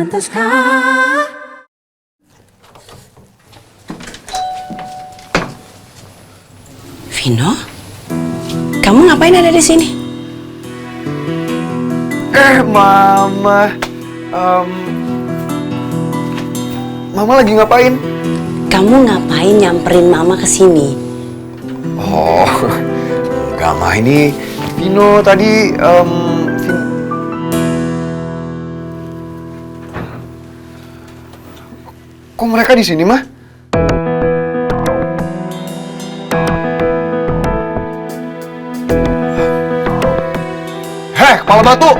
Pantaskah? Vino, kamu ngapain ada di sini? Mama. Mama lagi ngapain? Kamu ngapain nyamperin Mama ke sini? Oh, enggak mah, ini Vino tadi Kok mereka di sini, mah? Heh, kepala batu!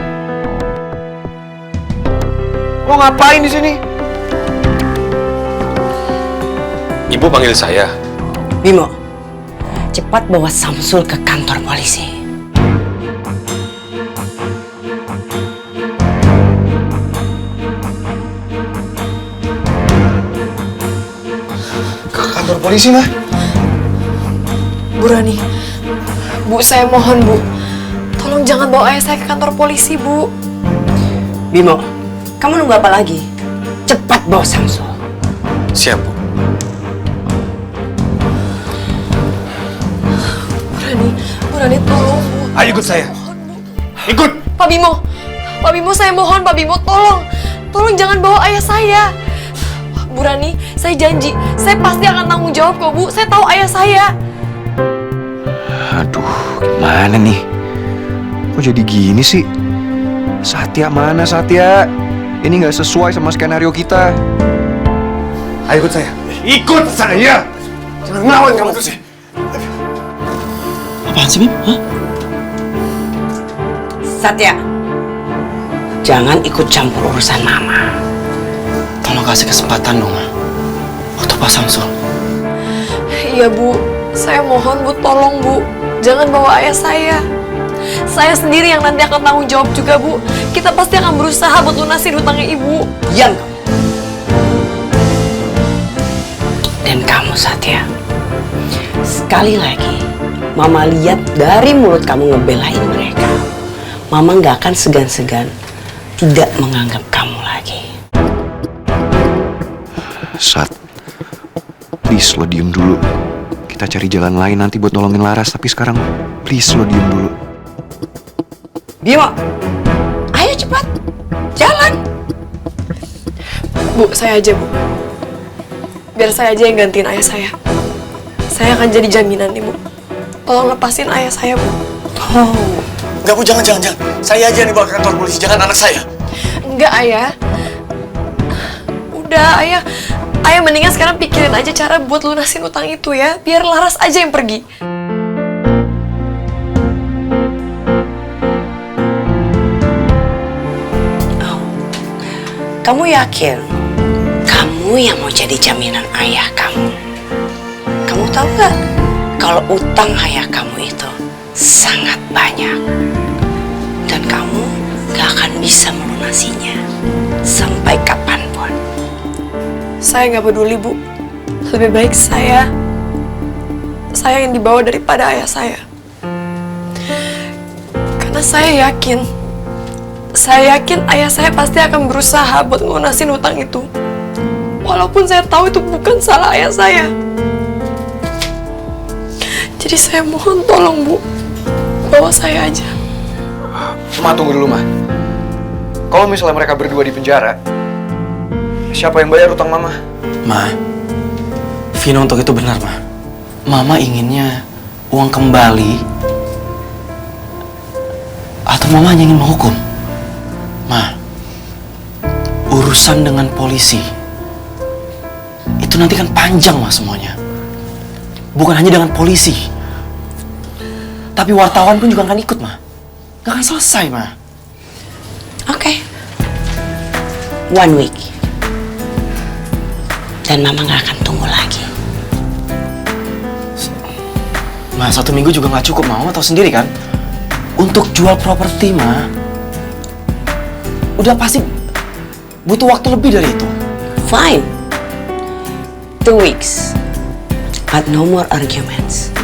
Lo ngapain di sini? Ibu panggil saya. Bimo, cepat bawa Samsul ke kantor polisi. Ke kantor polisi, mah? Bu Rani, Bu, saya mohon, Bu. Tolong jangan bawa ayah saya ke kantor polisi, Bu. Bimo, kamu nunggu apa lagi? Cepat bawa Samsul. Siap, Bu. Bu Rani, tolong, Bu. Ayo ikut saya. Ikut! Pak Bimo, saya mohon, Pak Bimo, tolong. Tolong jangan bawa ayah saya. Bu Rani, saya janji, saya pasti akan tanggung jawab kok, Bu. Saya tahu ayah saya. Aduh, gimana nih? Kok jadi gini sih? Satya mana, Satya? Ini nggak sesuai sama skenario kita. Ayo ikut saya. Ikut saya! Jangan ngelawan kamu sih. Apaan sih, Bim? Hah? Satya, jangan ikut campur urusan Mama. Tolong kasih kesempatan dong, Ma. Untuk Pak Samsul. Iya, Bu. Saya mohon, Bu, tolong, Bu. Jangan bawa ayah saya. Saya sendiri yang nanti akan tanggung jawab juga, Bu. Kita pasti akan berusaha buat lunasin hutangnya Ibu. Diam kamu. Dan kamu, Satya, sekali lagi Mama lihat dari mulut kamu ngebelain mereka, Mama nggak akan segan-segan tidak menganggap kamu lagi. Sat, please lo diem dulu. Kita cari jalan lain nanti buat nolongin Laras. Tapi sekarang, please lo diem dulu. Bimo, ayo cepat, jalan. Bu, saya aja, Bu. Biar saya aja yang gantiin ayah saya. Saya akan jadi jaminan nih, Bu. Tolong lepasin ayah saya, Bu. Oh, Enggak, Bu, jangan. Saya aja yang dibawa ke kantor polisi, jangan anak saya. Enggak, Ayah. Udah, Ayah. Ayah mendingan sekarang pikirin aja cara buat lunasin utang itu ya. Biar Laras aja yang pergi. kamu yakin kamu yang mau jadi jaminan ayah kamu? Kamu tahu nggak kalau utang ayah kamu itu sangat banyak dan kamu gak akan bisa melunasinya sampai kapanpun. Saya nggak peduli, Bu. Lebih baik saya yang dibawa daripada ayah saya. Karena saya yakin ayah saya pasti akan berusaha buat ngelunasin hutang itu. Walaupun saya tahu itu bukan salah ayah saya. Jadi saya mohon tolong, Bu, bawa saya aja. Ma, tunggu dulu, Ma. Kalau misalnya mereka berdua di penjara, siapa yang bayar utang Mama? Ma, Vino untuk itu benar, Ma. Mama inginnya uang kembali atau Mama hanya ingin menghukum? Ma, urusan dengan polisi itu nanti kan panjang, Ma, semuanya. Bukan hanya dengan polisi, tapi wartawan pun juga akan ikut, Ma. Gak akan selesai, Ma. Oke. 1 week. Dan Mama gak akan tunggu lagi. Ma, 1 minggu juga gak cukup, Ma. Mama tahu sendiri kan? Untuk jual properti, Ma, udah pasti butuh waktu lebih dari itu. Fine. 2 weeks. But no more arguments.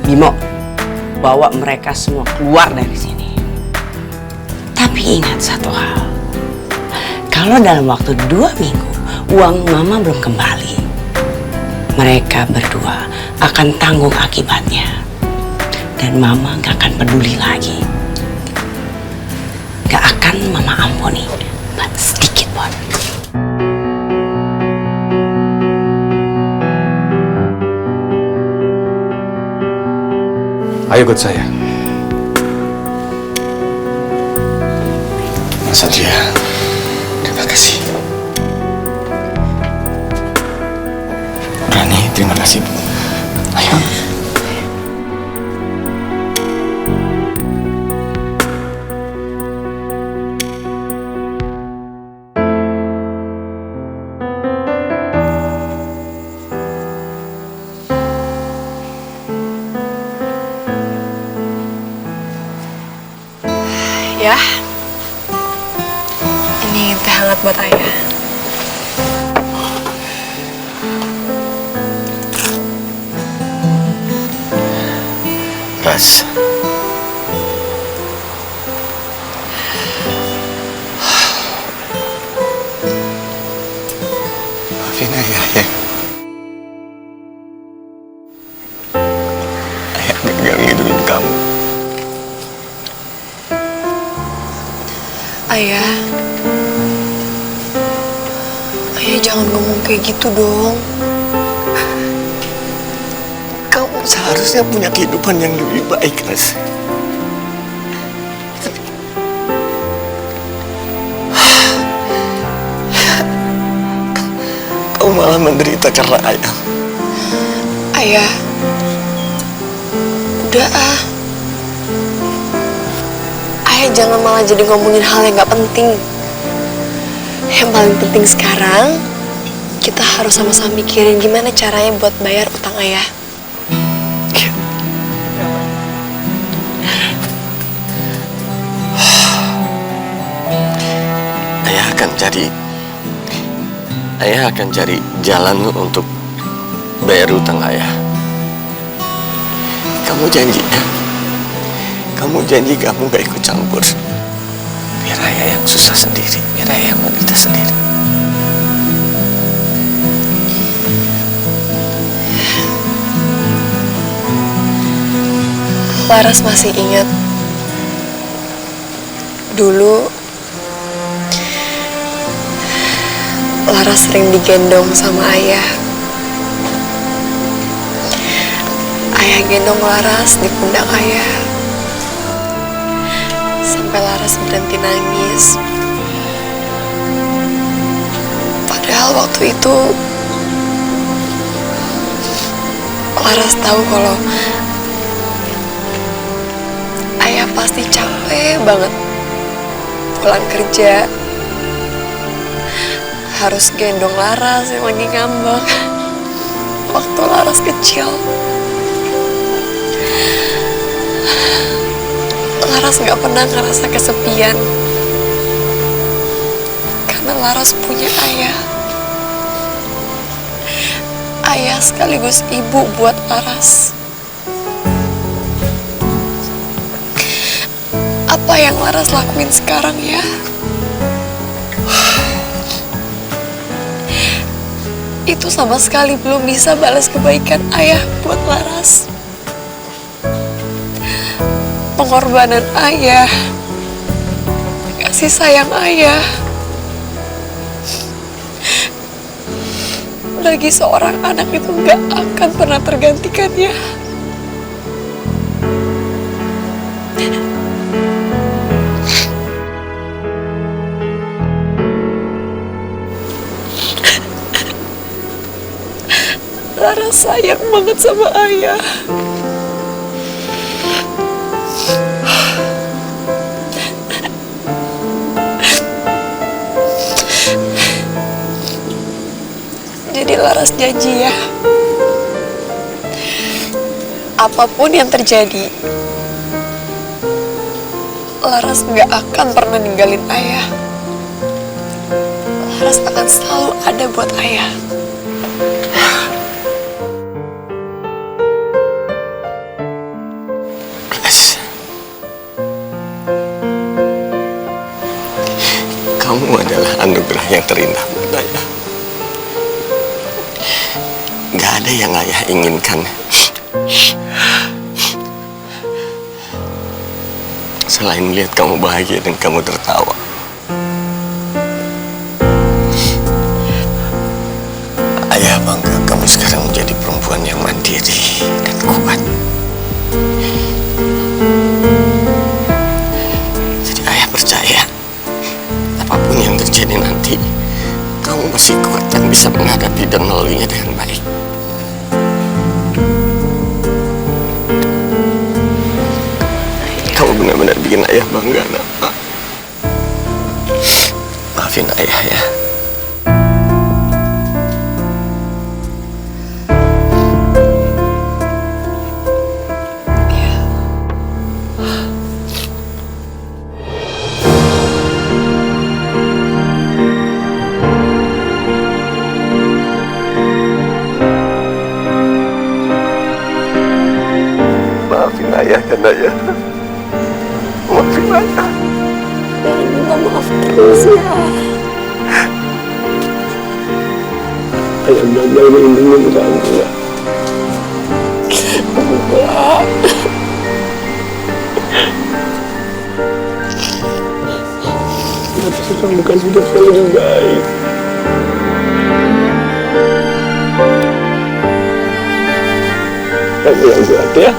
Bimo, bawa mereka semua keluar dari sini. Tapi ingat satu hal. kalau dalam waktu 2 minggu uang mama belum kembali, mereka berdua akan tanggung akibatnya. Dan mama gak akan peduli lagi. Gak akan mama ampuni, sedikit pun. Ayo ikut saya. Mas Satria, terima kasih. Rani, terima kasih. Ayo. Ya, ini teh hangat buat ayah. Ras. Maafin ayah ya. Ayah gagal ngidupin kamu. Ayah, ayah jangan ngomong kayak gitu dong. Kamu seharusnya punya kehidupan yang lebih baik, Ras. Kamu malah menderita karena ayah. Ayah, udah ah. Ayah jangan malah jadi ngomongin hal yang gak penting. Yang paling penting sekarang, kita harus sama-sama mikirin gimana caranya buat bayar utang ayah. Ayah akan cari jalan untuk bayar utang ayah. Kamu janji ya? Kamu janji kamu gak ikut campur. Biar ayah yang susah sendiri, biar ayah yang menderita sendiri. Laras masih ingat dulu Laras sering digendong sama ayah. Ayah gendong Laras di pundak ayah sampai Laras berhenti nangis. Padahal waktu itu Laras tahu kalau ayah pasti capek banget pulang kerja, harus gendong Laras yang lagi ngambek waktu Laras kecil. Laras gak pernah ngerasa kesepian karena Laras punya ayah. Ayah sekaligus ibu buat Laras. Apa yang Laras lakuin sekarang ya? Itu sama sekali belum bisa balas kebaikan ayah buat Laras. Pengorbanan ayah, kasih sayang ayah, bagi seorang anak itu gak akan pernah tergantikannya. Laras sayang banget sama ayah. Jadi Laras janji ya, apapun yang terjadi, Laras gak akan pernah ninggalin ayah. Laras akan selalu ada buat ayah. Kamu adalah anugerah yang terindah buat ayah. Gak ada yang ayah inginkan selain melihat kamu bahagia dan kamu tertawa. Ayah bangga kamu sekarang menjadi perempuan yang mandiri dan kuat. Jadi ayah percaya apapun yang terjadi nanti, kamu masih kuat dan bisa menghadapi dan melaluinya dengan baik. Kamu benar-benar bikin ayah bangga, nak. Maafin ayah ya. Maafin ayah kan ayah. Maafin ayah. Jangan minta maaf terus ya. Ayah belajar melindungi kamu ya. Tapi sekarang bukan hidup saya lebih baik. Kamu yang kuat ya.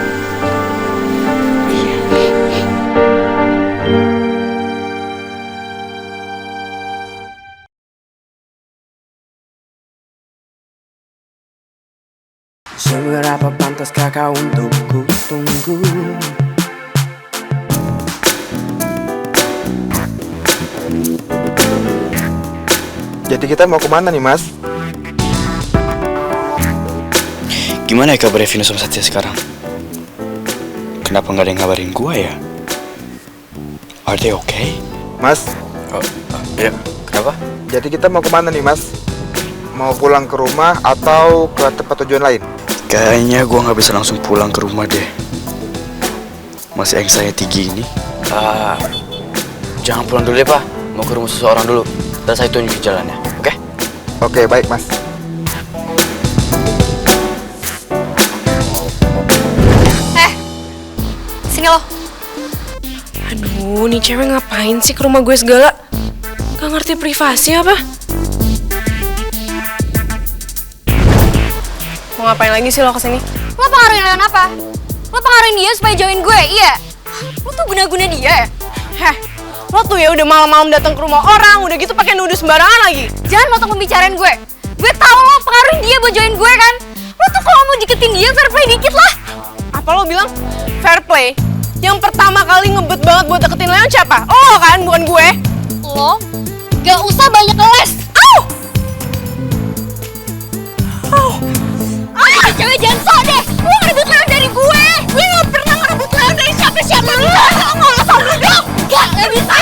Seberapa pantaskah kau untuk ku tunggu? Jadi kita mau kemana nih, Mas? Gimana ya kabarnya Vino sama Satya sekarang? Kenapa nggak ada yang ngabarin gua ya? Are they okay? Mas, Ya, kenapa? jadi kita mau kemana nih, Mas? Mau pulang ke rumah atau ke tempat tujuan lain? Kayaknya gua nggak bisa langsung pulang ke rumah deh. Masih anxiety gini. Jangan pulang dulu deh, Pak. Mau ke rumah seseorang dulu. Dan saya tunjukin jalannya, oke? Oke, baik, Mas. Sini lo. Aduh, nih cewek ngapain sih ke rumah gue segala? Gak ngerti privasi apa? Mau ngapain lagi sih lo kesini? Lo pengaruhin Leon apa? Lo pengaruhin dia supaya jauhin gue, iya? Lo tuh guna-guna dia ya? Heh, lo tuh ya udah malam-malam datang ke rumah orang, udah gitu pakai nuduh sembarangan lagi. Jangan motong pembicaraan gue. Gue tahu lo pengaruhin dia buat join gue kan. Lo tuh kalau mau deketin dia fair play dikit lah. Apa lo bilang fair play? Yang pertama kali ngebet banget buat deketin Leon siapa? Lo kan, bukan gue. Lo gak usah banyak les. Cewek jangan sok deh. Lo ngerebut Leon dari gue. Gue gak pernah ngerebut Leon dari siapa-siapa. Lo sama dong. Gak bisa.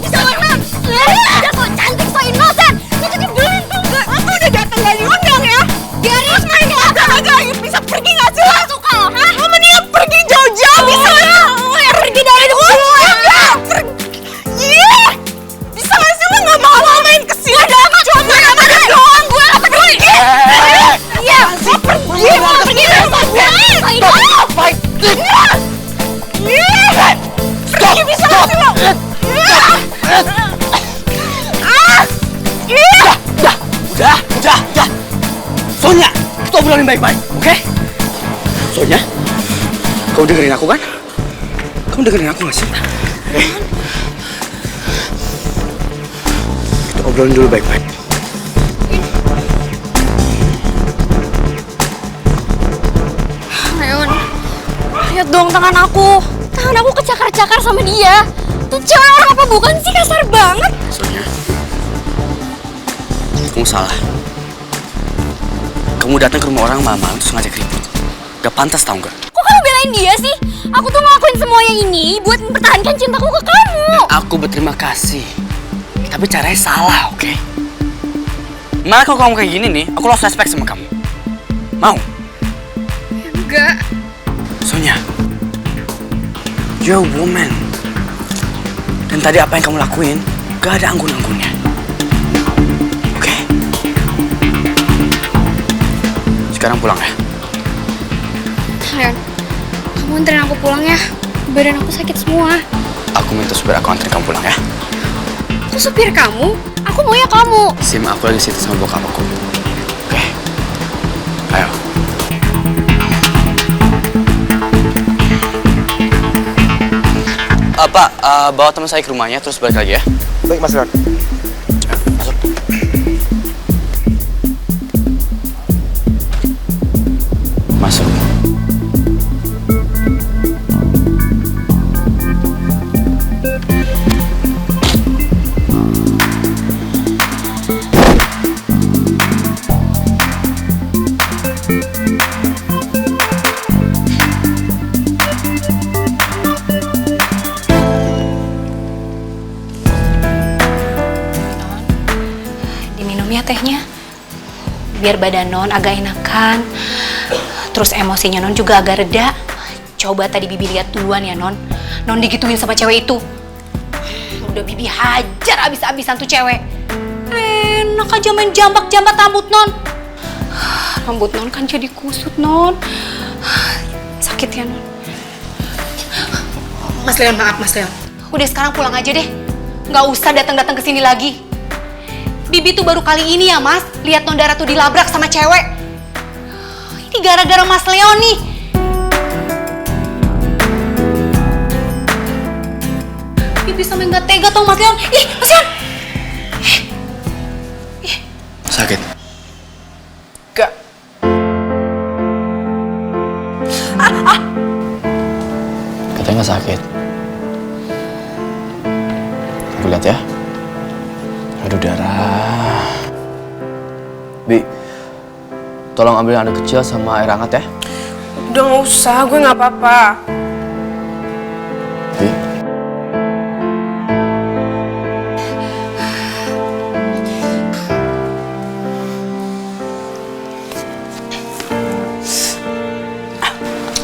Bisa Leon. Udah so cantik, so innocent. Lo tuh nyebelin tuh. Lo tuh udah datang gak diundang ya. Biarin main agak-agak. Bisa pergi gak sih lo? Suka lo, ha? Lo mendingan pergi jauh-jauh, bisa ya? Lo yang pergi dari gue. Enggak, pergi. Bisa gak sih lo gak mau main kesini? Cuma main doang, gue gak peduli. Iya, lo pergi. Lo pergi dari rumah gue. Baik. Pergi bisa gak sih lo? Udah. Sonya, kita obrolin baik-baik, oke? Sonya, kau dengerin aku kan? Kamu dengerin aku gak sih? Kita obrolin dulu baik-baik. Leon, lihat dong tangan aku. Tangan aku kecakar-cakar sama dia. Tuh cewek orang apa bukan sih, kasar banget. Sonya, kamu salah. Kamu datang ke rumah orang malam terus ngajak ribut. Gak pantas tau gak? Kok kamu belain dia sih? Aku tuh ngelakuin semuanya ini buat mempertahankan cintaku ke kamu. Aku berterima kasih. Tapi caranya salah, oke? Malah kalau kamu kayak gini nih, aku lost respect sama kamu. Mau? Enggak. Sonya, you're a woman. Dan tadi apa yang kamu lakuin, gak ada anggun-anggunnya. sekarang pulang ya. Leon, kamu anterin aku pulang ya. Badan aku sakit semua. Aku minta supir aku anterin kamu pulang ya. Aku supir kamu? Aku maunya kamu. Sim, aku lagi situ sama bokap aku. Oke. Ayo. Pak, bawa teman saya ke rumahnya terus balik lagi ya. Baik, Mas Leon. Masuk. Masuk. Diminum ya tehnya, biar badan non agak enakan, terus emosinya non juga agak reda. Coba tadi bibi lihat duluan ya non digituin sama cewek itu. Udah bibi hajar abis-abisan tuh cewek. Enak aja main jambak-jambat rambut non. Rambut non kan jadi kusut non. Sakit ya non. Mas Leon, maaf Mas Leon. Udah sekarang pulang aja deh. Nggak usah datang-datang ke sini lagi. Bibi tuh baru kali ini ya mas, lihat Nondara tuh dilabrak sama cewek. Ini gara-gara Mas Leon nih. Bibi sampe nggak tega tau Mas Leon. Ih, Mas Leon. Sakit? Gak. Katanya nggak sakit. Aku lihat ya. Aduh darah. Bi, tolong ambil air kecil sama air hangat ya. Udah nggak usah, gue nggak apa-apa. Bi.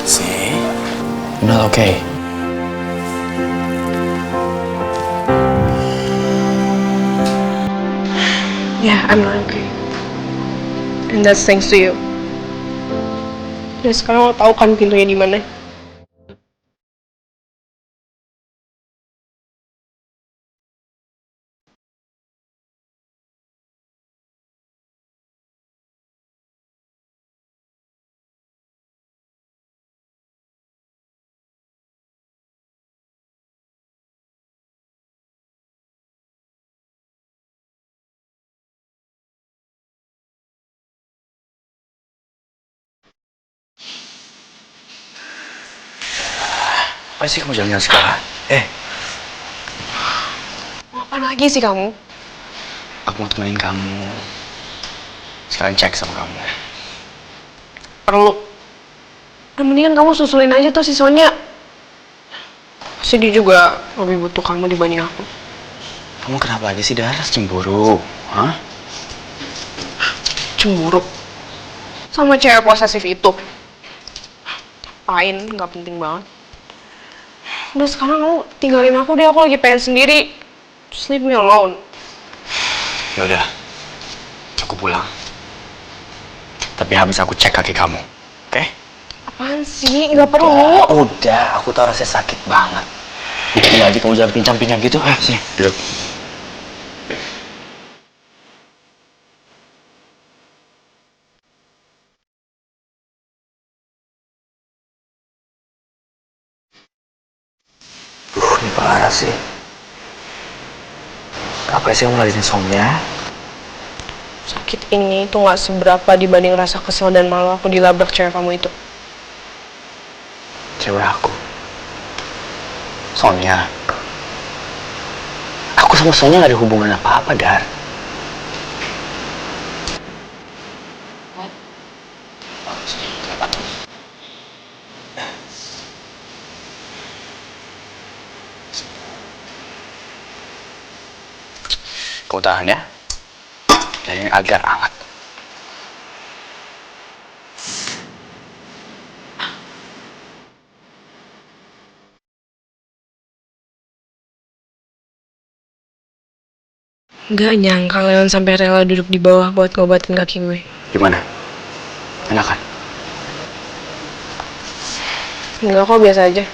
See, you're not okay. Yeah, I'm not okay. And that's thanks to you. Dan sekarang lo tahu kan pintunya di mana? Apa sih kamu jalan-jalan sekarang? Mau apa lagi sih kamu? Aku mau temenin kamu. Sekalian cek sama kamu. Perlu. Dan mendingan kamu susulin aja tuh siswanya. Pasti dia juga lebih butuh kamu dibanding aku. Kamu kenapa lagi sih Dar? Cemburu? Hah? Cemburu. Sama cewek posesif itu. Apain, nggak penting banget. Udah sekarang kamu tinggalin aku deh, aku lagi pengen sendiri. Just leave me alone. Yaudah, aku pulang. Tapi habis aku cek kaki kamu, oke? Apaan sih? Nggak perlu. Udah, aku tahu rasanya sakit banget. Dikit lagi kamu jangan pincang-pincang gitu. Sini, duduk. Ini parah sih. Apa sih kamu lagi insomnia? Sakit ini tuh nggak seberapa dibanding rasa kesel dan malu aku dilabrak cewek kamu itu. Cewek aku? Sonia? Aku sama Sonia gak ada hubungan apa-apa, Dar. Kau tahan ya. Dan yang agak hangat. Nggak nyangka Leon sampai rela duduk di bawah buat ngobatin kaki gue. Gimana? Enak kan? Enggak kok, biasa aja.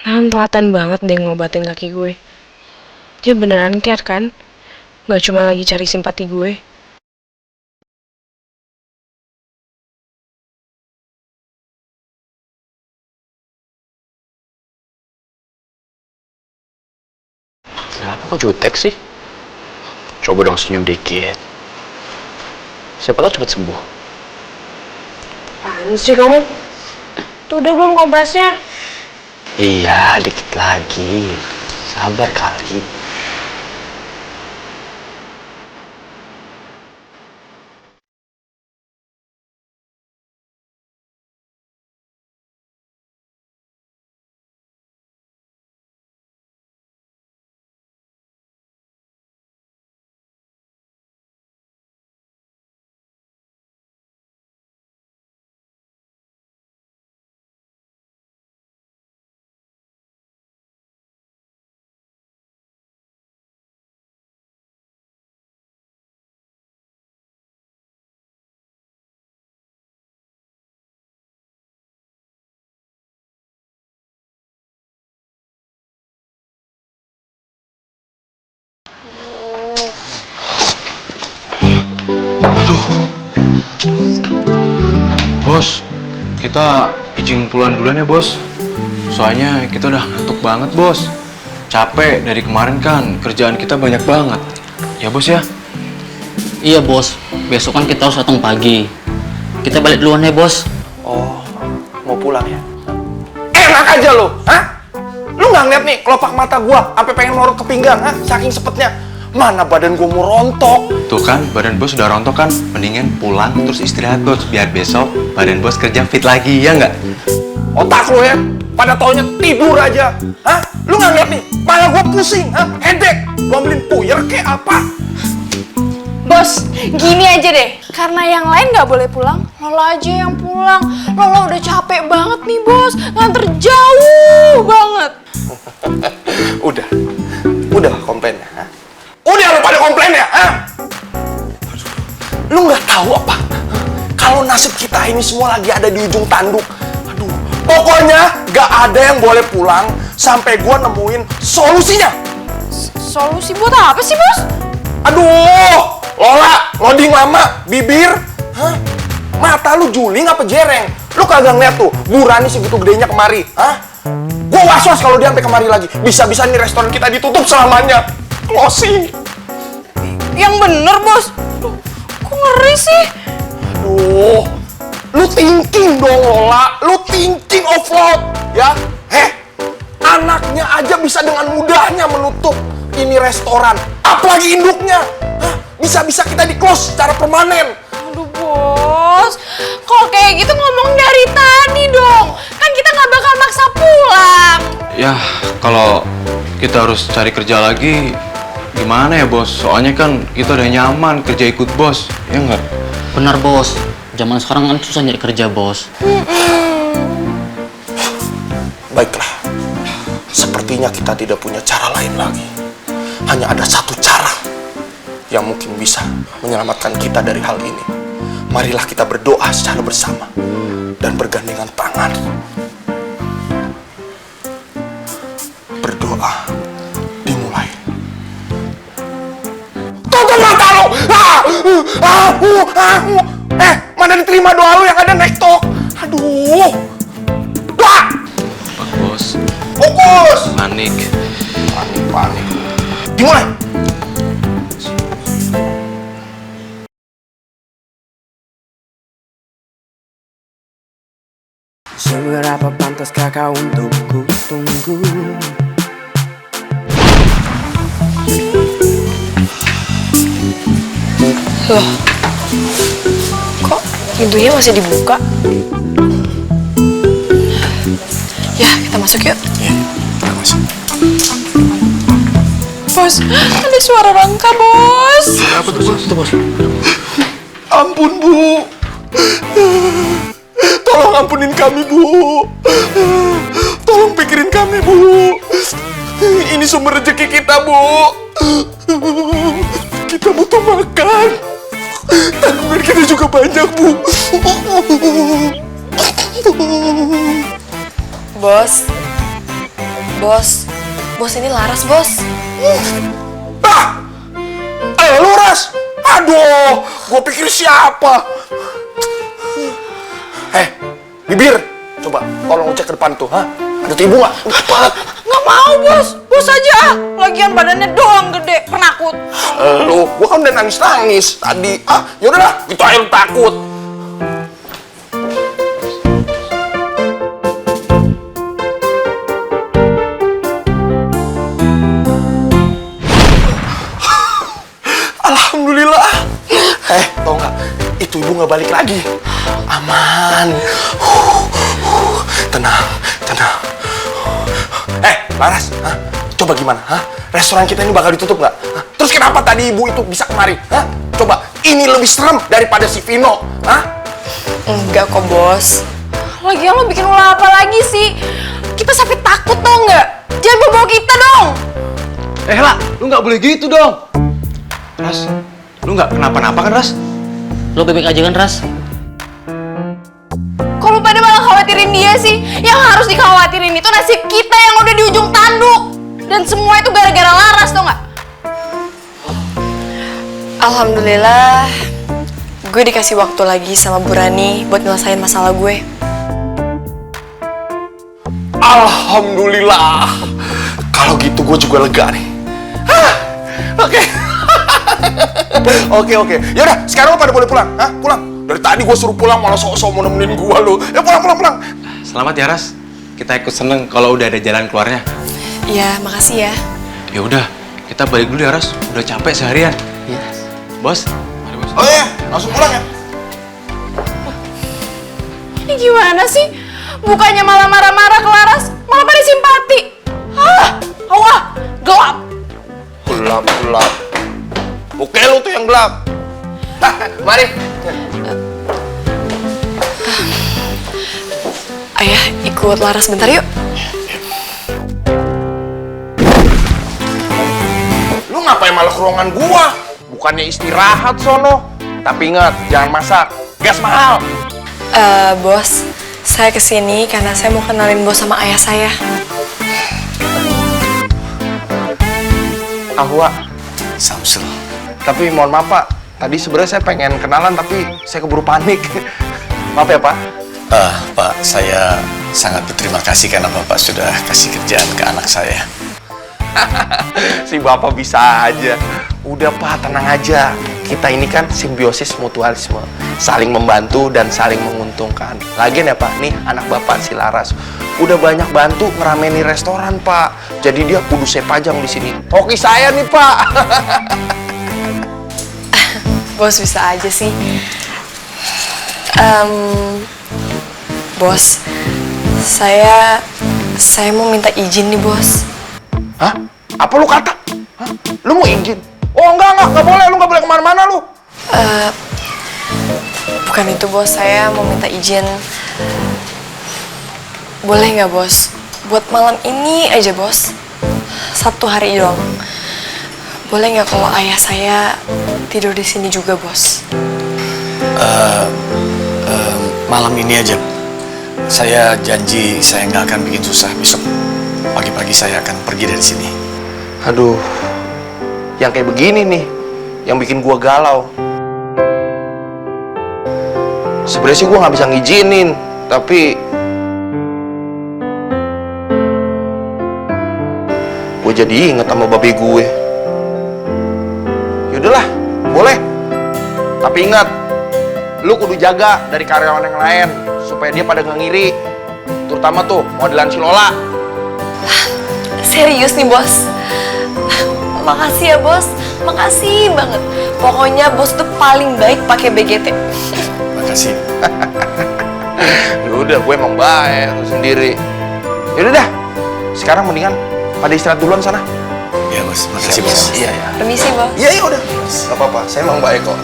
Nahan telatan banget deh ngobatin kaki gue. Dia beneran care kan? Gak cuma lagi cari simpati gue. Kenapa kok jutek sih? Coba dong senyum dikit. Siapa tahu cepet sembuh. Apaan sih kamu? Tuh udah belum kompresnya? Iya, dikit lagi. Sabar kali. Bos, kita izin pulang duluan ya bos. Soalnya kita udah ngantuk banget bos. Capek dari kemarin kan, kerjaan kita banyak banget. Ya bos ya? Iya bos, besok kan kita harus datang pagi. Kita balik duluan ya bos. Oh, mau pulang ya? Enak aja lo, hah? Lu nggak ngeliat nih kelopak mata gua sampai pengen ngorok ke pinggang, hah? Saking sepetnya. Mana badan gua mau rontok. Tuh kan, badan bos udah rontok kan. Mendingan pulang terus istirahat bos. Biar besok badan bos kerja fit lagi, ya nggak? Otak lo ya, pada taunya tidur aja. Hah? Lu nggak ngeliat nih, kepala gua pusing, hah? Headache. Gua ambilin puyer kayak apa? Bos, gini aja deh. Karena yang lain nggak boleh pulang, Lola aja yang pulang. Lola udah capek banget nih bos, nganter jauh banget. Udah komplainnya, hah? Udah lu pada komplain ya, hah? Lu nggak tahu apa? Kalau nasib kita ini semua lagi ada di ujung tanduk. Aduh, pokoknya nggak ada yang boleh pulang sampai gua nemuin solusinya. Solusi buat apa sih bos? Aduh, Lola, loading lama, bibir, hah? Mata lu juling apa jereng? Lu kagak ngeliat tuh, Burani segitu gedenya kemari, hah? Gua was-was kalau dia sampai kemari lagi. Bisa-bisa nih restoran kita ditutup selamanya. Closing. Yang bener bos. Duh, kok ngeri sih? Aduh, lu thinking dong Lola, lu thinking of loud, ya? Anaknya aja bisa dengan mudahnya menutup ini restoran, apalagi induknya. Hah? Bisa-bisa kita di-close secara permanen. Aduh bos, kalau kayak gitu ngomong dari tadi dong. Kan kita nggak bakal maksa pulang. Ya, kalau kita harus cari kerja lagi, gimana ya bos? Soalnya kan kita udah nyaman kerja ikut bos, ya nggak? Benar bos, zaman sekarang kan susah nyari kerja bos. Baiklah, sepertinya kita tidak punya cara lain lagi. Hanya ada satu cara yang mungkin bisa menyelamatkan kita dari hal ini. Marilah kita berdoa secara bersama dan bergandengan tangan. Berdoa dimulai. Tutup mata lo! Mana diterima doa lo yang ada nektok? Aduh! Doa! Bos, Fokus! panik. Panik. Dimulai! Seberapa pantaskah kau untuk ku tunggu? Loh, kok pintunya masih dibuka? Ya, kita masuk yuk. Iya, kita masuk. Bos, ada suara Rangka, Bos. Apa tuh bos? Ampun, Bu. Tolong ampunin kami, Bu. Tolong pikirin kami, Bu. Ini sumber rezeki kita, Bu. Kita butuh makan. Tanggungan kita juga banyak, Bu. Bos. Bos ini Laras, Bos. Ah! Lu, Ras? Aduh, gua pikir siapa? Bibir, coba tolong cek ke depan tuh, ha? Ada tuh ibu nggak? Cepat. Nggak mau, Bos. Bos aja. Lagian badannya doang gede, penakut. Gua kan udah nangis tadi. Yaudahlah, itu aja lu takut. Alhamdulillah. Tau nggak? Itu ibu nggak balik lagi. Aman. Tenang. Laras, coba gimana? Restoran kita ini bakal ditutup nggak? Terus kenapa tadi ibu itu bisa kemari? Coba, ini lebih serem daripada si Vino. Enggak kok, Bos. Lagian lo bikin ulah apa lagi sih? Kita sampai takut tau nggak? Jangan bawa kita dong. Lah, lu nggak boleh gitu dong. Ras, lu nggak kenapa-napa kan, Ras? Lo bebek aja kan, Ras? Kalau pada malah khawatirin dia sih, yang harus dikhawatirin itu nasib kita yang udah di ujung tanduk. Dan semua itu gara-gara Laras, tau nggak? Alhamdulillah, gue dikasih waktu lagi sama Bu Rani buat nyelesain masalah gue. Alhamdulillah. Kalau gitu gue juga lega nih. Oke. Yaudah, sekarang lo pada boleh pulang. Pulang. Dari tadi gue suruh pulang malah sok-sok mau nemenin gue lo. Ya pulang. Selamat ya, Ras. Kita ikut seneng kalau udah ada jalan keluarnya. Iya, makasih ya. Ya udah, kita balik dulu ya, Ras. Udah capek seharian. Iya. Bos, mari bos. Oh iya, langsung pulang ya. Ini gimana sih? Bukannya malah marah-marah ke Laras, malah pada simpati. Gelap. Gelap. Oke, lu tuh yang gelap. Mari. Ayah, ikut Laras bentar yuk. Lu ngapain malah ke ruangan gua? Bukannya istirahat sono. Tapi ingat, jangan masak. Gas mahal. Bos, saya kesini karena saya mau kenalin bos sama ayah saya. Ahwa. Samsul. Tapi mohon maaf, Pak. Tadi sebenarnya saya pengen kenalan, tapi saya keburu panik. Maaf ya, Pak. Pak, saya sangat berterima kasih karena Bapak sudah kasih kerjaan ke anak saya. Si Bapak bisa aja. Udah, Pak, tenang aja. Kita ini kan simbiosis mutualisme. Saling membantu dan saling menguntungkan. Lagian ya, Pak, nih anak Bapak si Laras udah banyak bantu ngerameni restoran, Pak. Jadi dia kudu saya pajang di sini. Hoki saya nih, Pak. Bos bisa aja sih. Bos, saya mau minta izin nih, Bos. Hah? Apa lu kata? Lu mau izin? Oh, enggak boleh. Lu nggak boleh kemana-mana, lu. Bukan itu, Bos. Saya mau minta izin. Boleh nggak, Bos? Buat malam ini aja, Bos. 1 hari doang. Boleh nggak kalau ayah saya tidur di sini juga, Bos? Malam ini aja. Saya janji saya nggak akan bikin susah. Besok pagi-pagi saya akan pergi dari sini. Aduh, yang kayak begini nih, yang bikin gua galau. Sebenarnya sih gua nggak bisa ngizinin, tapi gue jadi inget sama babe gue. Yaudahlah, boleh. Tapi ingat, lu kudu jaga dari karyawan yang lain supaya dia pada nggak ngiri. Terutama tuh modelan si Lola. Serius nih, Bos. Makasih ya, Bos. Makasih banget. Pokoknya Bos tuh paling baik pakai BGT. Makasih. Udah, gue emang baik tuh sendiri. Yaudah dah, sekarang mendingan pada istirahat duluan sana. Ya, bos. Makasih bos. Iya, iya. Permisi, Bos. Iya, iya udah. Gak apa-apa, saya emang baik kok.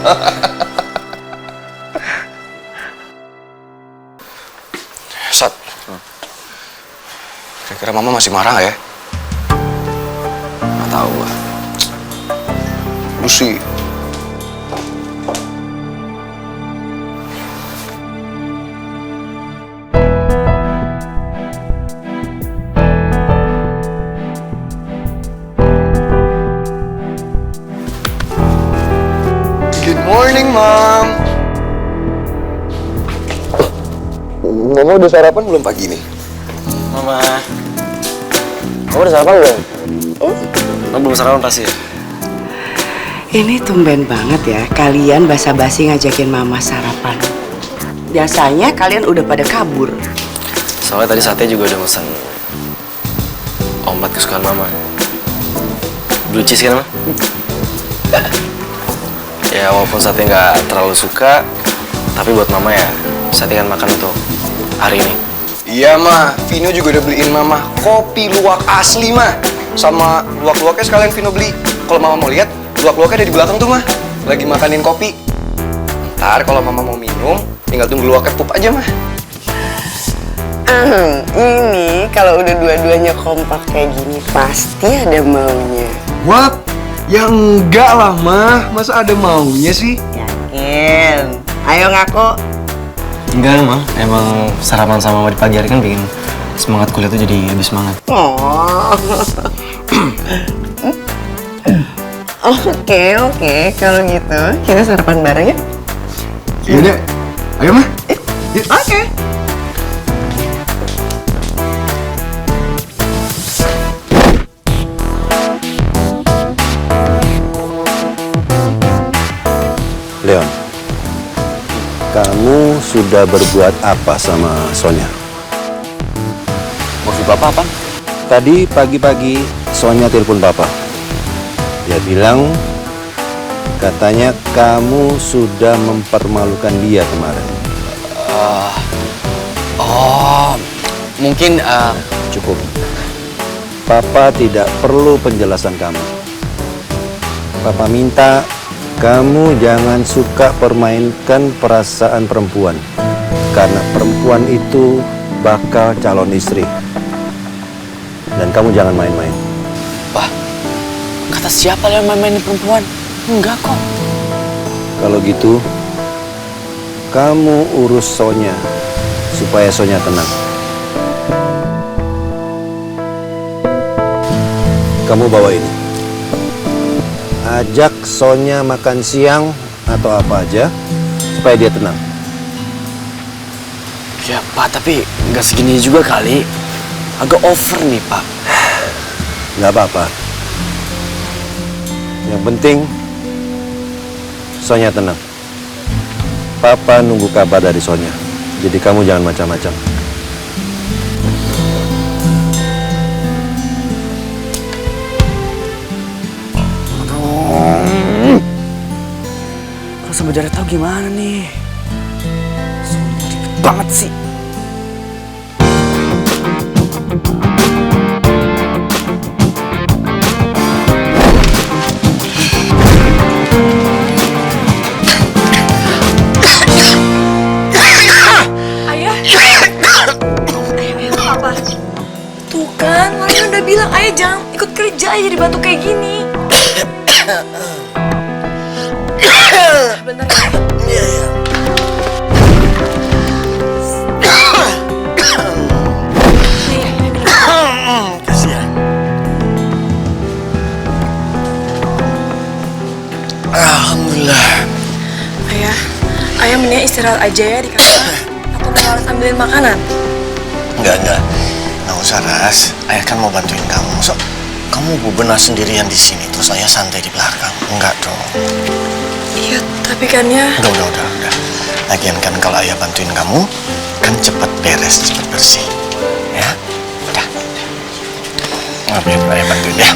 Sat. Kira-kira mama masih marah nggak ya? Nggak tahu gua. Lu sih. Good morning, Mom. Mama udah sarapan belum pagi nih? Mama, kamu udah sarapan belum? Kamu belum sarapan pasti ya? Ini tumben banget ya, kalian basa-basi ngajakin mama sarapan. Biasanya kalian udah pada kabur. Soalnya tadi sate juga udah pesan omelet kesukaan mama. Blue cheese kan, Ma? Ya walaupun sate nggak terlalu suka, tapi buat mama ya sate kan makan untuk hari ini. Iya, Ma. Vino juga udah beliin Mama kopi luwak asli, Ma. Sama luwak-luwaknya sekalian Vino beli. Kalau Mama mau lihat, luwak-luwaknya ada di belakang tuh, Ma. Lagi makanin kopi. Ntar kalau Mama mau minum, tinggal tunggu luwaknya pup aja, Ma. Ini kalau udah dua-duanya kompak kayak gini pasti ada maunya. What? Ya enggak lah, Ma. Masa ada maunya sih? Yakin? Ayo ngaku. Enggak, Ma. Emang sarapan sama mama di pagi hari kan bikin semangat kuliah tuh jadi lebih semangat. Oh. Oke. Kalau gitu kita sarapan bareng ya? Yaudah. Ayo, Ma. Oke. Leon, kamu sudah berbuat apa sama Sonya? Maksud Bapak apa? Tadi pagi-pagi Sonya telepon Papa. Dia bilang katanya kamu sudah mempermalukan dia kemarin. Mungkin Cukup. Papa tidak perlu penjelasan kamu. Papa minta kamu jangan suka permainkan perasaan perempuan. Karena perempuan itu bakal calon istri. Dan kamu jangan main-main. Wah, kata siapa yang main-mainin perempuan? Enggak kok. Kalau gitu, kamu urus Sonya supaya Sonya tenang. Kamu bawa ini. Ajak Sonya makan siang atau apa aja supaya dia tenang. Ya Pak, tapi nggak segini juga kali. Agak over nih Pak. Nggak apa-apa. Yang penting Sonya tenang. Papa nunggu kabar dari Sonya. Jadi kamu jangan macam-macam. Kalau sama Jared tahu gimana nih? Soalnya ribet banget sih. Ayah? Apa? Tuh kan, Mami udah bilang ayah jangan ikut kerja aja di batu kayak gini. Bener ya? Kasihan. Alhamdulillah. Ayah mendingan istirahat aja ya di kamar. Atau mau harus ambilin makanan? Enggak. Nggak usah, Ras. Ayah kan mau bantuin kamu. So, kamu bebenah sendirian di sini, terus ayah santai di belakang. Enggak dong. Iya, tapi kan ya... Udah. Lagian kan kalau ayah bantuin kamu, kan cepet beres, cepet bersih. Ya? Udah. Biar ayah bantuin ya.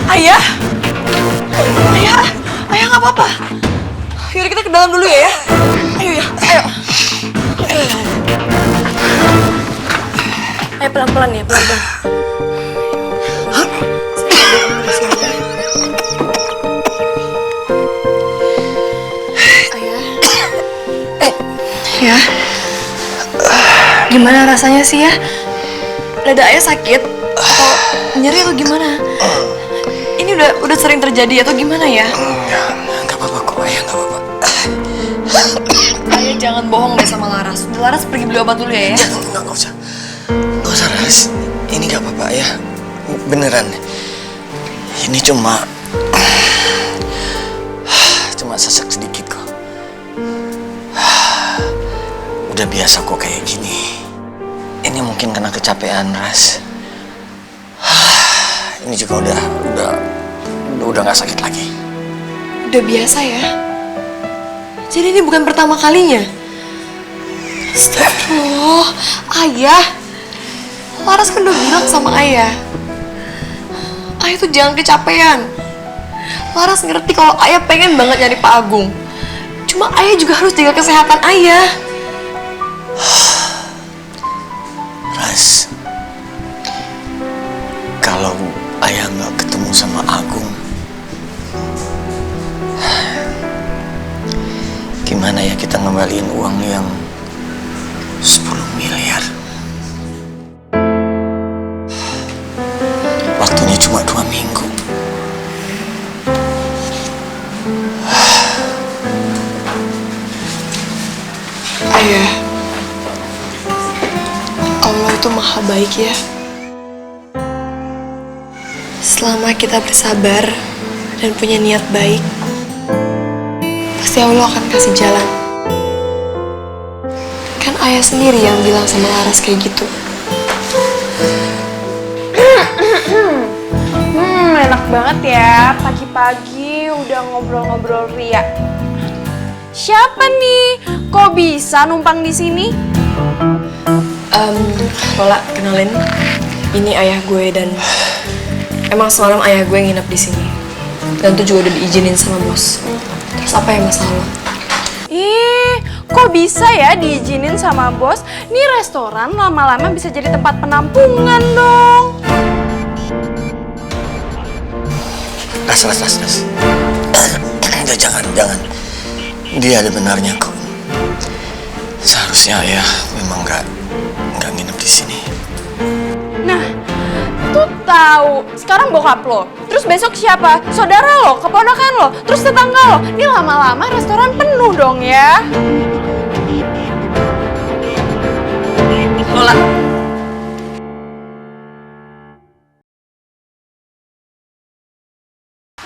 Ayah! Ayah nggak apa-apa. Yaudah kita ke dalam dulu ya. Ayo ya, ayo. Ayo pelan-pelan ya, pelan-pelan. Ya, gimana rasanya sih ya? Dada ayah sakit atau nyeri atau gimana? Ini udah sering terjadi atau gimana ya? Nggak apa-apa kok, ayah nggak apa-apa. Ayah jangan bohong deh sama Laras. Laras pergi beli obat dulu ya. Nggak usah. Nggak usah, Ras. Ini nggak apa-apa, ayah. Beneran. Ini cuma sesak sedikit kok. Udah biasa kok kayak gini. Ini mungkin karena kecapean, Ras. Ini juga udah nggak sakit lagi. Udah biasa ya. Jadi ini bukan pertama kalinya. Astagfirullah, ayah. Laras kan udah bilang sama ayah. Ayah tuh jangan kecapean. Laras ngerti kalau ayah pengen banget nyari Pak Agung. Cuma ayah juga harus jaga kesehatan ayah. Ras, kalau ayah nggak ketemu sama Agung, gimana ya kita ngembaliin uang yang 10 miliar? Waktunya cuma 2 minggu. Ayah, Allah itu maha baik ya. Selama kita bersabar dan punya niat baik, pasti Allah akan kasih jalan. Kan ayah sendiri yang bilang sama Laras kayak gitu. Enak banget ya, pagi-pagi udah ngobrol-ngobrol ria. Siapa nih? Kok bisa numpang di sini? Lola, kenalin. Ini ayah gue dan emang semalam ayah gue nginep di sini. Dan itu juga udah diizinin sama bos. Terus apa yang masalah? Kok bisa ya diizinin sama bos? Nih restoran lama-lama bisa jadi tempat penampungan dong. Ras. Jangan. Dia ada benarnya kok. Seharusnya ayah memang nggak nginep di sini. Nah, tuh tahu. Sekarang bokap lo. Terus besok siapa? Saudara lo, keponakan lo, terus tetangga lo. Ini lama-lama restoran penuh dong ya. Lola.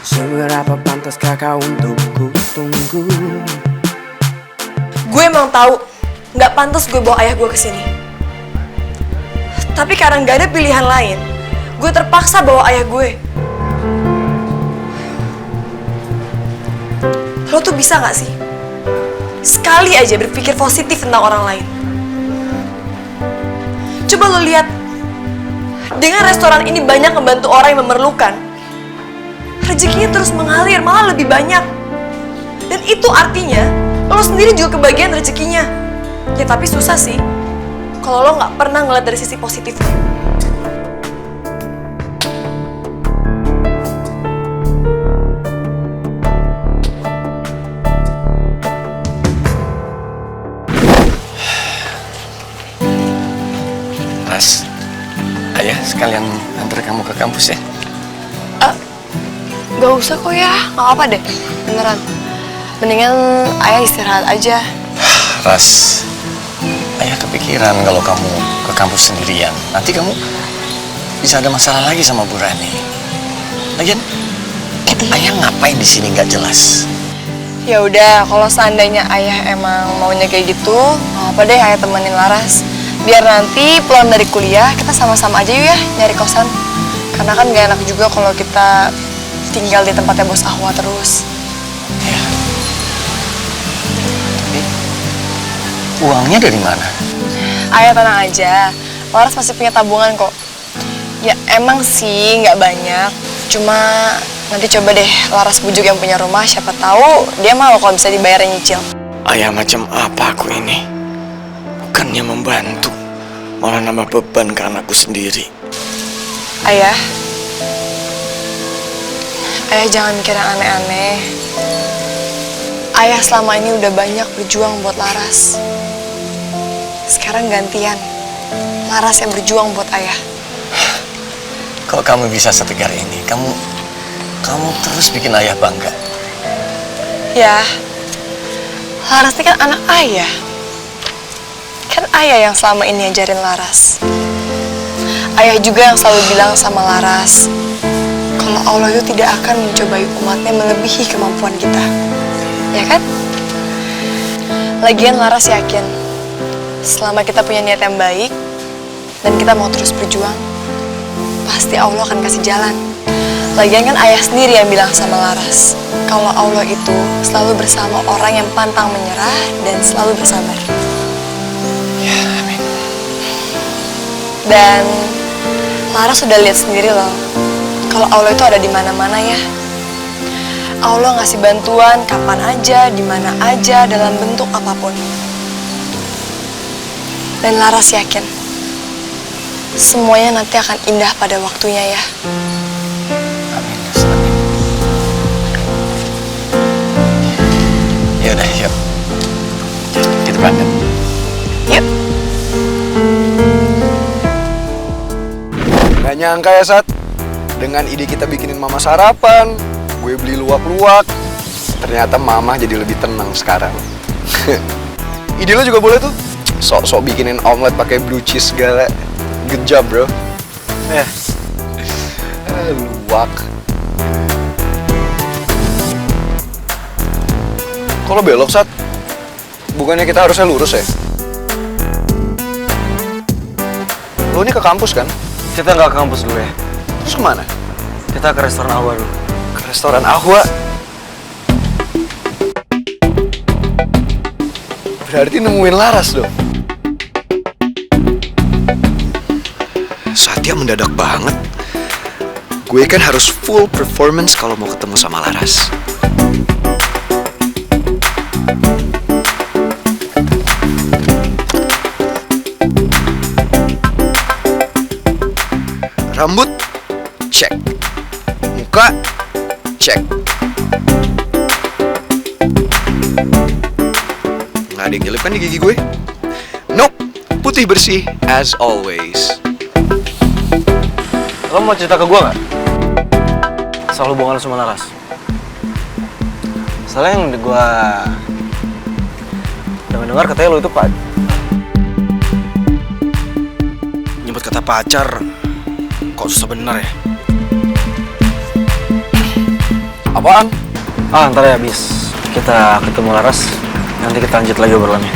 Seberapa pantaskah kau untuk ku tunggu? Gue emang tahu nggak pantas gue bawa ayah gue ke sini. Tapi karena nggak ada pilihan lain, gue terpaksa bawa ayah gue. Lo tuh bisa nggak sih sekali aja berpikir positif tentang orang lain? Coba lo lihat, dengan restoran ini banyak membantu orang yang memerlukan. Rezekinya terus mengalir, malah lebih banyak. Dan itu artinya lo sendiri juga kebagian rezekinya. Ya tapi susah sih kalau lo nggak pernah ngeliat dari sisi positifnya. Ras, ayah sekalian antar kamu ke kampus ya. Gak usah kok ya, gak apa deh, beneran. Mendingan ayah istirahat aja. Ras, ayah kepikiran kalau kamu ke kampus sendirian. Nanti kamu bisa ada masalah lagi sama Bu Rani. Lagian, ayah ngapain di sini nggak jelas? Ya udah, kalau seandainya ayah emang maunya kayak gitu, gak apa deh ayah temenin Laras. Biar nanti pulang dari kuliah kita sama-sama aja yuk ya nyari kosan. Karena kan gak enak juga kalau kita tinggal di tempatnya bos Ahwa terus. Ya. Tapi uangnya dari mana? Ayah tenang aja, Laras masih punya tabungan kok. Ya emang sih nggak banyak, Cuma nanti coba deh Laras bujuk yang punya rumah, siapa tahu dia mau kalau bisa dibayar nyicil. Ayah macam apa aku ini? Bukannya membantu, malah nambah beban ke anakku sendiri. Ayah jangan mikir yang aneh-aneh. Ayah selama ini udah banyak berjuang buat Laras. Sekarang gantian, Laras yang berjuang buat ayah. Kok kamu bisa setegar ini? Kamu terus bikin ayah bangga. Ya, Laras ini kan anak ayah. Kan ayah yang selama ini ajarin Laras. Ayah juga yang selalu bilang sama Laras, kalau Allah itu tidak akan mencobai umatnya melebihi kemampuan kita. Ya kan? Lagian Laras yakin, selama kita punya niat yang baik, dan kita mau terus berjuang, pasti Allah akan kasih jalan. Lagian kan ayah sendiri yang bilang sama Laras, kalau Allah itu selalu bersama orang yang pantang menyerah dan selalu bersabar. Ya, amin. Dan Laras sudah lihat sendiri loh, kalau Allah itu ada di mana-mana ya. Allah ngasih bantuan kapan aja, di mana aja, dalam bentuk apapun. Dan Laras yakin, semuanya nanti akan indah pada waktunya ya. Amin. Amin. Ya udah, yuk. Kita berangkat. Yuk. Gak nyangka ya, Sat. Dengan ide kita bikinin Mama sarapan, gue beli luwak-luwak, ternyata Mama jadi lebih tenang sekarang. Ide lo juga boleh tuh. Sok-sok bikinin omelet pakai blue cheese segala. Good job, bro. Luwak. Kok lo belok, Sat? Bukannya kita harusnya lurus ya? Lo ini ke kampus kan? Kita nggak ke kampus dulu ya. Terus kemana? Kita ke restoran Ahwa dulu. Ke restoran Ahwa? Berarti nemuin Laras dong? Satya mendadak banget. Gue kan harus full performance kalau mau ketemu sama Laras. Rambut, cek. Muka, cek. Nggak ada yang nyelip kan di gigi gue? Nope, putih bersih as always. Lo mau cerita ke gue nggak? Soal hubungan lo sama Laras. Soalnya yang gue dengar katanya lo itu nyebut kata pacar kok susah bener ya? Apaan? Ntar ya habis kita ketemu Laras, nanti kita lanjut lagi obrolannya.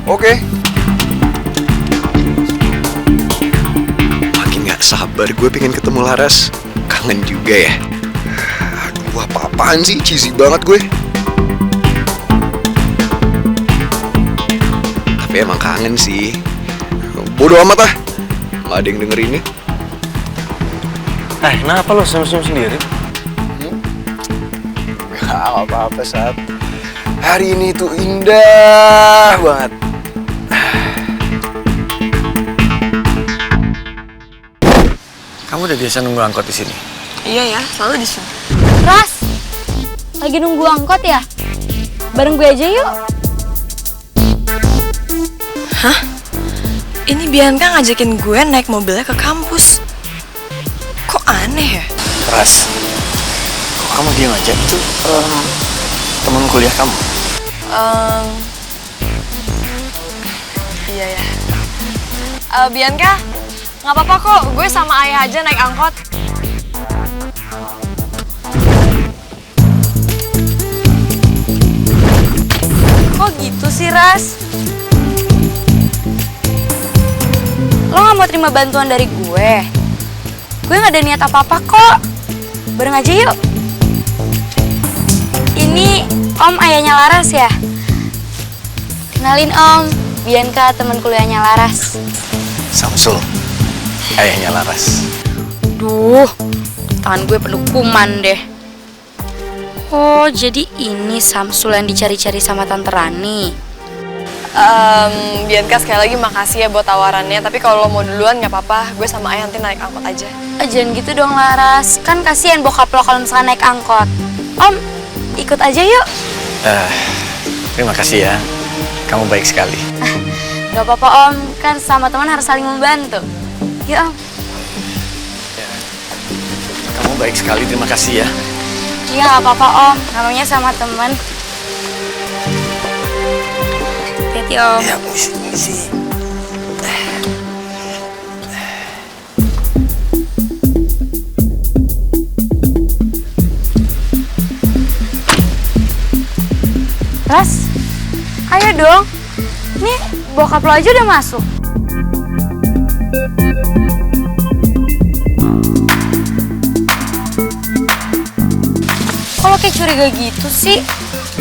Oke. Makin gak sabar gue pengen ketemu Laras. Kangen juga ya. Aduh, apa-apaan sih? Cheesy banget gue. Tapi emang kangen sih. Bodoh amat lah. Gak ada yang denger ini. Kenapa lo senyum-senyum sendiri? Gak apa-apa, Sat. Hari ini tuh indah banget. Kamu udah biasa nunggu angkot di sini? Iya ya, selalu di sini. Ras, lagi nunggu angkot ya? Bareng gue aja yuk. Hah? Ini Bianca ngajakin gue naik mobilnya ke kampus. Kok aneh ya? Ras, kok kamu diam aja? Itu teman kuliah kamu? Iya ya. Bianca, nggak apa-apa kok. Gue sama ayah aja naik angkot. Kok gitu sih, Ras? Lo gak mau terima bantuan dari gue? Gue gak ada niat apa-apa kok. Bareng aja yuk. Ini Om ayahnya Laras ya? Kenalin Om, Bianca teman kuliahnya Laras. Samsul, ayahnya Laras. Duh, tangan gue penuh kuman deh. Oh, jadi ini Samsul yang dicari-cari sama Tante Rani. Bianca sekali lagi makasih ya buat tawarannya. Tapi kalau lo mau duluan nggak apa-apa, gue sama Ayah nanti naik angkot aja. Jangan gitu dong Laras, kan kasihan bokap lo kalau misalnya naik angkot. Om, ikut aja yuk. Terima kasih ya. Kamu baik sekali. Gak apa-apa Om, kan sama teman harus saling membantu. Yuk Om. Kamu baik sekali, terima kasih ya. Iya gak apa-apa Om, namanya sama teman. Hati-hati Om. Ya, misi. Ras, ayo dong. Nih, bokap lo aja udah masuk. Kok lo kayak curiga gitu sih?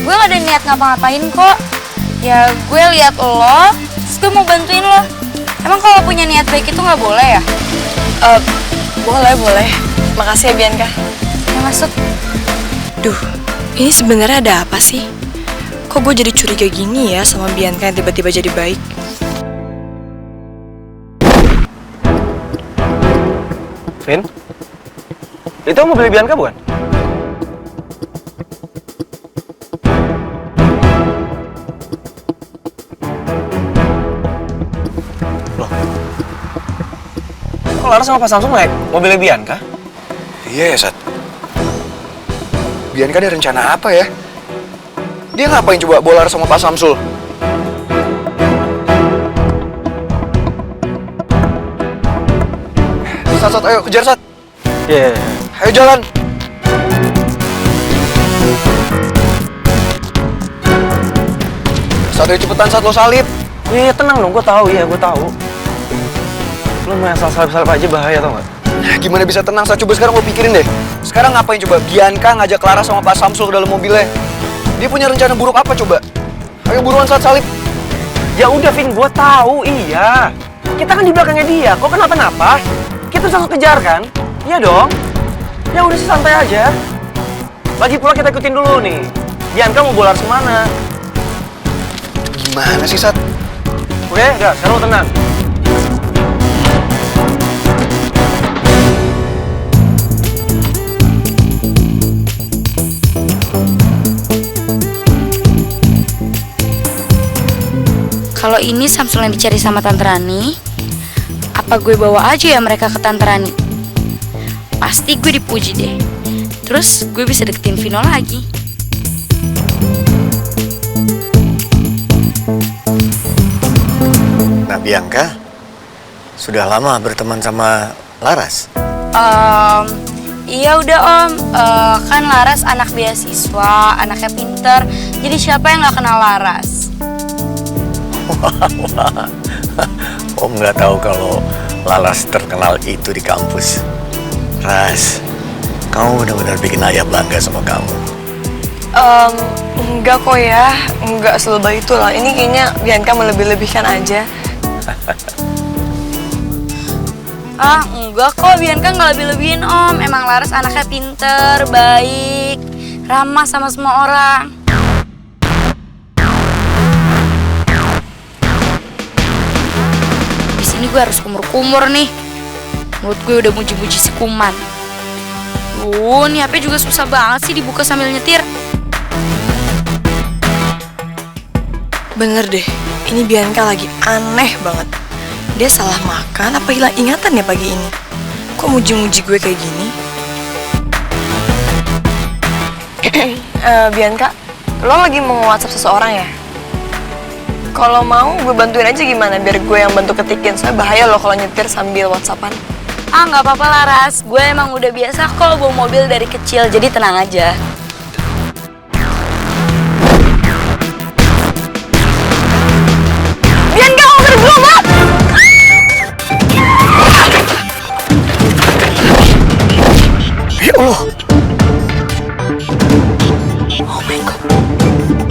Gue gak ada niat ngapa-ngapain kok. Ya gue lihat lo, terus gue mau bantuin lo. Emang kalau punya niat baik itu gak boleh ya? Boleh. Makasih ya Bianca. Ya masuk. Duh, ini sebenarnya ada apa sih? Kok gue jadi curiga gini ya sama Bianca yang tiba-tiba jadi baik? Vin? Itu mobil Bianca bukan? Loh. Kok Laras sama Pak Samsul naik mobilnya Bianca? Iya ya, Sat. Bianca ada rencana apa ya? Dia ngapain coba bawa Laras sama Pak Samsul? Sat, ayo kejar, Sat. Iya. Ayo jalan. Sat, ayo cepetan, Sat, lo salip. Iya, tenang dong, gue tahu. Lu main asal salip-salip aja bahaya tau gak? Gimana bisa tenang, Sat? Coba sekarang lo pikirin deh. Sekarang ngapain coba Bianca ngajak Laras sama Pak Samsul ke dalam mobilnya? Dia punya rencana buruk apa coba? Ayo buruan, Sat, salip. Ya udah Vin, gue tahu, iya. Kita kan di belakangnya dia, kok kenapa-napa? Kita harus langsung kejar kan? Iya dong. Ya udah sih santai aja. Lagi pula kita ikutin dulu nih. Bianca mau bola kemana? Gimana sih, Sat? Oke, udah, sekarang lo tenang. Kalau ini Samsul yang dicari sama Tante Rani, apa gue bawa aja ya mereka ke Tante Rani? Pasti gue dipuji deh. Terus gue bisa deketin Vino lagi. Nah, Bianca sudah lama berteman sama Laras. Iya udah Om, kan Laras anak beasiswa, anaknya pinter. Jadi siapa yang gak kenal Laras? Wah. Om nggak tahu kalau Laras terkenal itu di kampus. Ras, kamu benar-benar bikin ayah bangga sama kamu. Enggak kok ya, enggak selebay itu lah. Ini kayaknya Bianca melebih-lebihkan aja. Enggak kok, Bianca nggak lebih-lebihin Om. Emang Laras anaknya pinter, baik, ramah sama semua orang. Di sini gue harus kumur-kumur nih. Mulut gue udah muji-muji si Kuman. Nih HP juga susah banget sih dibuka sambil nyetir. Bener deh, ini Bianca lagi aneh banget. Dia salah makan apa hilang ingatan ya pagi ini? Kok muji-muji gue kayak gini? Bianca, lo lagi mau WhatsApp seseorang ya? Kalau mau gue bantuin aja gimana biar gue yang bantu ketikin. Soalnya bahaya lo kalau nyetir sambil WhatsAppan. Nggak apa-apa Laras, gue emang udah biasa kok bawa mobil dari kecil, jadi tenang aja.